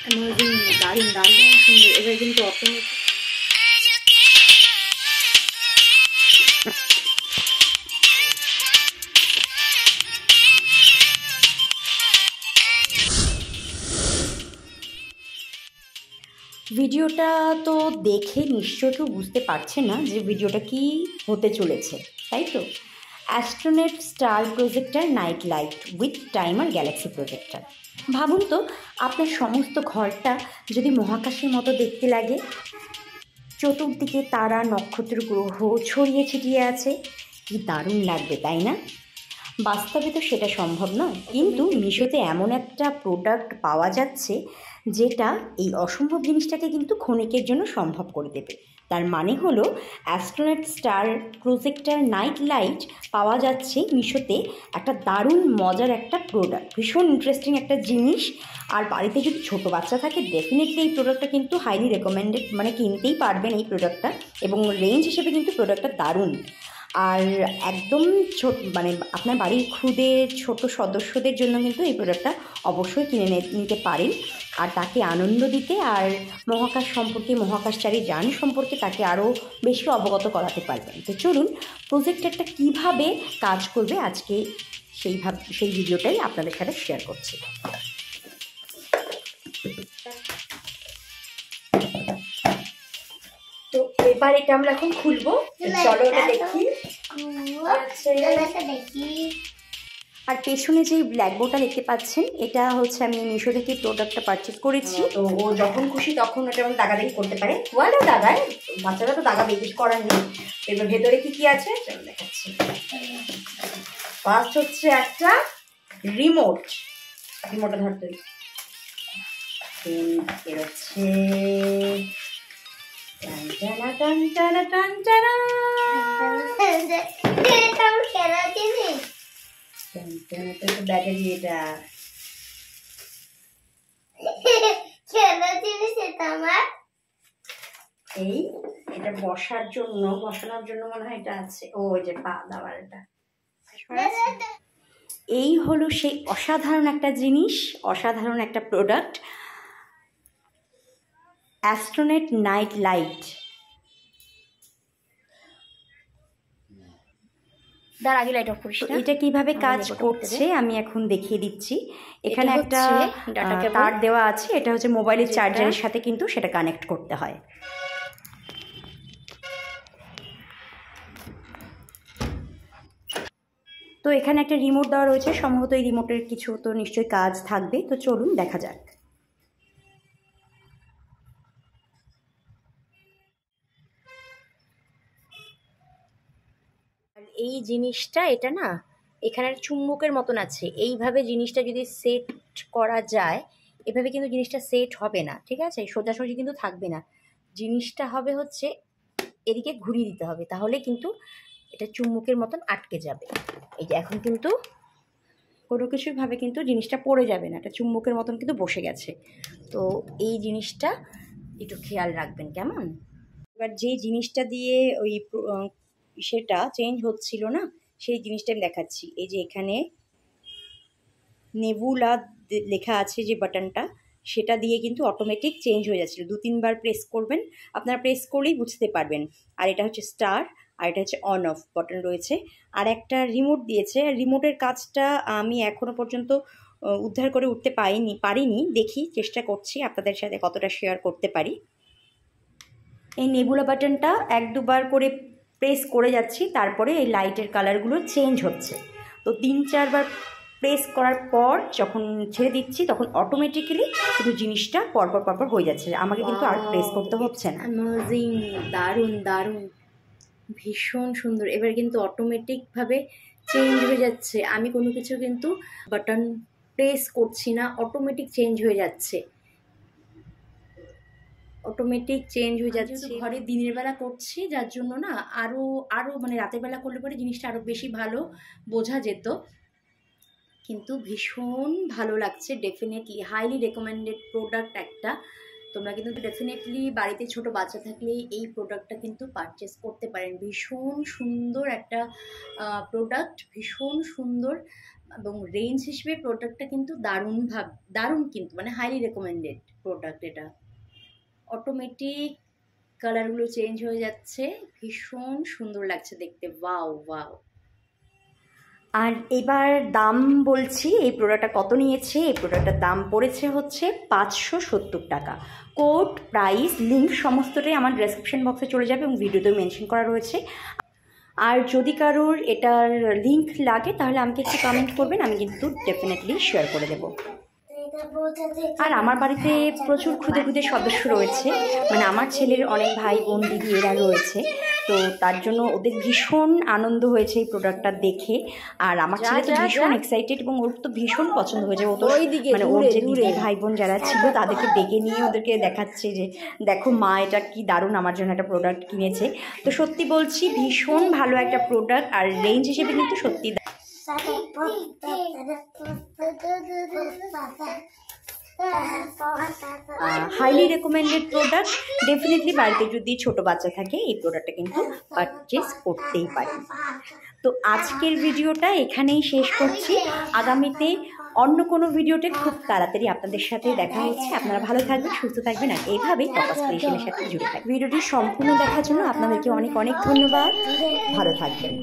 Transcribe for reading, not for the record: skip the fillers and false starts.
Amazing, দারুণ দারুণ সুন্দর। এবার কিন্তু অটোমেটিক ভিডিওটা তো দেখে নিশ্চয় কেউ বুঝতে পারছে না যে ভিডিওটা কি হতে চলেছে, তাই তো? Astronaut star projector night light with timer galaxy projector. ভাবুন তো, আপনার সমস্ত ঘরটা যদি মহাকাশের মতো দেখতে লাগে, চতুর্দিকে তারা নক্ষত্র গ্রহ ছড়িয়ে ছিটিয়ে আছে, কি দারুণ লাগবে তাই না? বাস্তবে তো সেটা সম্ভব নয়, কিন্তু মিশোতে এমন একটা প্রোডাক্ট পাওয়া যাচ্ছে যেটা এই অসম্ভব জিনিসটাকে কিন্তু ক্ষণিকের জন্য সম্ভব করে দেবে। তার মানে হলো astronaut star projector night light পাওয়া যাচ্ছে মিশোতে। একটা দারুণ মজার একটা প্রোডাক্ট, ভীষণ ইন্টারেস্টিং একটা জিনিস। আর বাড়িতে যদি ছোটো বাচ্চা থাকে, ডেফিনেটলি এই প্রোডাক্টটা কিন্তু হাইলি রেকমেন্ডেড, মানে কিনতেই পারবেন এই প্রোডাক্টটা। এবং রেঞ্জ হিসেবে কিন্তু প্রোডাক্টটা দারুণ। আর একদম মানে আপনার বাড়ির খুদে ছোট সদস্যদের জন্য কিন্তু এই প্রোডাক্টটা অবশ্যই কিনে নিতে পারেন। আর তাকে আনন্দ দিতে আর মহাকাশ সম্পর্কে, মহাকাশচারী যান সম্পর্কে তাকে আরও বেশি অবগত করাতে পারবেন। তো চলুন, প্রজেক্টরটা কীভাবে কাজ করবে আজকে সেই ভিডিওটাই আপনাদের সাথে শেয়ার করছি। তো এবার এটা আমরা এখন খুলবো, চলো এটা দেখি। আর পেছনে যে ব্ল্যাকবোর্ডটা দেখতে পাচ্ছেন, এটা হচ্ছে আমি মিশো থেকে প্রোডাক্টটা পারচেস করেছি। তো ও যখন খুশি তখন ওটা যেমন দাগাদাগি করতে পারে, ওয়ালা দাগায়, বাচ্চারা তো দাগা বেশি করার নেই। এবার ভেতরে কি কি আছে চলো দেখাচ্ছি। ফার্স্ট হচ্ছে একটা রিমোট, রিমোটটা ধরতে বেরোচ্ছে। ব্যাটারি, এটা এই এটা বসানোর জন্য মনে হয় এটা আছে। ও যে পা দেওয়ার, এটা এই হলো সেই অসাধারণ একটা জিনিস, অসাধারণ একটা প্রোডাক্ট, অ্যাস্ট্রোনেট নাইট লাইট। তার আগে লাইট অফ করিস না। এটা কিভাবে কাজ করছে আমি এখন দেখিয়ে দিচ্ছি। এখানে একটা তার দেওয়া আছে, এটা হচ্ছে মোবাইলের চার্জারের সাথে কিন্তু সেটা কানেক্ট করতে হয়। তো এখানে একটা রিমোট দেওয়া রয়েছে, সম্ভবত এই রিমোটের কিছু তো নিশ্চয়ই কাজ থাকবে। তো চলুন দেখা যাক। এই জিনিসটা, এটা না এখানে চুম্বকের মতন আছে, এইভাবে জিনিসটা যদি সেট করা যায়, এভাবে কিন্তু জিনিসটা সেট হবে না, ঠিক আছে? সোজাসুজি কিন্তু থাকবে না, জিনিসটা হবে হচ্ছে এদিকে ঘুরিয়ে দিতে হবে, তাহলে কিন্তু এটা চুম্বকের মতন আটকে যাবে। এই যে এখন কিন্তু কোনো কিছুভাবে কিন্তু জিনিসটা পড়ে যাবে না, এটা চুম্বকের মতন কিন্তু বসে গেছে। তো এই জিনিসটা একটু খেয়াল রাখবেন, কেমন? এবার যে জিনিসটা দিয়ে ওই সেটা চেঞ্জ হচ্ছিল না, সেই জিনিসটা আমি দেখাচ্ছি। এই যে এখানে নেবুলা লেখা আছে যে বাটনটা, সেটা দিয়ে কিন্তু অটোমেটিক চেঞ্জ হয়ে যাচ্ছিল। 2-3 বার প্রেস করবেন, আপনারা প্রেস করলেই বুঝতে পারবেন। আর এটা হচ্ছে স্টার, আর এটা হচ্ছে অন অফ বাটন রয়েছে। আর একটা রিমোট দিয়েছে, রিমোটের কাজটা আমি এখনও পর্যন্ত উদ্ধার করে উঠতে পারিনি, দেখি, চেষ্টা করছি আপনাদের সাথে কতটা শেয়ার করতে পারি। এই নেবুলা বাটনটা 1-2 বার করে প্রেস করে যাচ্ছি, তারপরে এই লাইটের কালারগুলো চেঞ্জ হচ্ছে। তো 3-4 বার প্রেস করার পর যখন ছেড়ে দিচ্ছি, তখন অটোমেটিক্যালি কিন্তু জিনিসটা পরপর হয়ে যাচ্ছে, আমাকে কিন্তু আর প্রেস করতে হচ্ছে না। অ্যামেজিং, দারুণ দারুণ, ভীষণ সুন্দর। এবার কিন্তু অটোমেটিকভাবে চেঞ্জ হয়ে যাচ্ছে, আমি কোনো কিছু কিন্তু বাটন প্রেস করছি না, অটোমেটিক চেঞ্জ হয়ে যাচ্ছে, অটোমেটিক চেঞ্জ হয়ে যাচ্ছে। ঘরে দিনের বেলা করছি, যার জন্য না আরও মানে রাতের বেলা করলে পরে জিনিসটা আরও বেশি ভালো বোঝা যেত, কিন্তু ভীষণ ভালো লাগছে। ডেফিনেটলি হাইলি রেকমেন্ডেড প্রোডাক্ট একটা। তোমরা কিন্তু ডেফিনেটলি বাড়িতে ছোট বাচ্চা থাকলে এই প্রোডাক্টটা কিন্তু পারচেস করতে পারেন। ভীষণ সুন্দর একটা প্রোডাক্ট, ভীষণ সুন্দর। এবং রেঞ্জ হিসেবে প্রোডাক্টটা কিন্তু দারুণ কিন্তু মানে হাইলি রেকমেন্ডেড প্রোডাক্ট। এটা অটোমেটিক কালারগুলো চেঞ্জ হয়ে যাচ্ছে, ভীষণ সুন্দর লাগছে দেখতে, ওয়াও ওয়াও। আর এবার দাম বলছি, এই প্রোডাক্টটা কত নিয়েছে। এই প্রোডাক্টটার দাম পড়েছে হচ্ছে 570 টাকা। কোড, প্রাইস, লিঙ্ক সমস্তটাই আমার ডেসক্রিপশন বক্সে চলে যাবে এবং ভিডিওতেও মেনশন করা রয়েছে। আর যদি কারোর এটার লিঙ্ক লাগে তাহলে আমাকে একটু কমেন্ট করবেন, আমি কিন্তু ডেফিনেটলি শেয়ার করে দেবো। আর আমার বাড়িতে প্রচুর ক্ষুদে সদস্য রয়েছে, মানে আমার ছেলের অনেক ভাই বোন দিদি এরা রয়েছে, তো তার জন্য ওদের ভীষণ আনন্দ হয়েছে এই প্রোডাক্টটা দেখে। আর আমার ছেলে তো ভীষণ এক্সাইটেড এবং ওর তো ভীষণ পছন্দ হয়েছে। ও তো মানে ওর যে দিদি ভাই বোন যারা ছিল তাদেরকে ডেকে নিয়ে ওদেরকে দেখাচ্ছে যে দেখো মা এটা কি দারুণ আমার জন্য একটা প্রোডাক্ট কিনেছে। তো সত্যি বলছি ভীষণ ভালো একটা প্রোডাক্ট, আর রেঞ্জ হিসেবে কিন্তু সত্যি হাইলি রেকমেন্ডেড প্রোডাক্ট। ডেফিনেটলি বাড়িতে যদি ছোট বাচ্চা থাকে এই প্রোডাক্টটা কিন্তু পারচেস করতেই পারে। তো আজকের ভিডিওটা এখানেই শেষ করছি। আগামীতে অন্য কোনো ভিডিওতে খুব তাড়াতাড়ি আপনাদের সাথে দেখা হচ্ছে। আপনারা ভালো থাকবেন, সুস্থ থাকবেন, আর এইভাবেই টপাস ক্রিয়েশনের সাথে জুড়ে থাকবেন। ভিডিওটি সম্পূর্ণ দেখার জন্য আপনাদেরকে অনেক অনেক ধন্যবাদ। ভালো থাকবেন।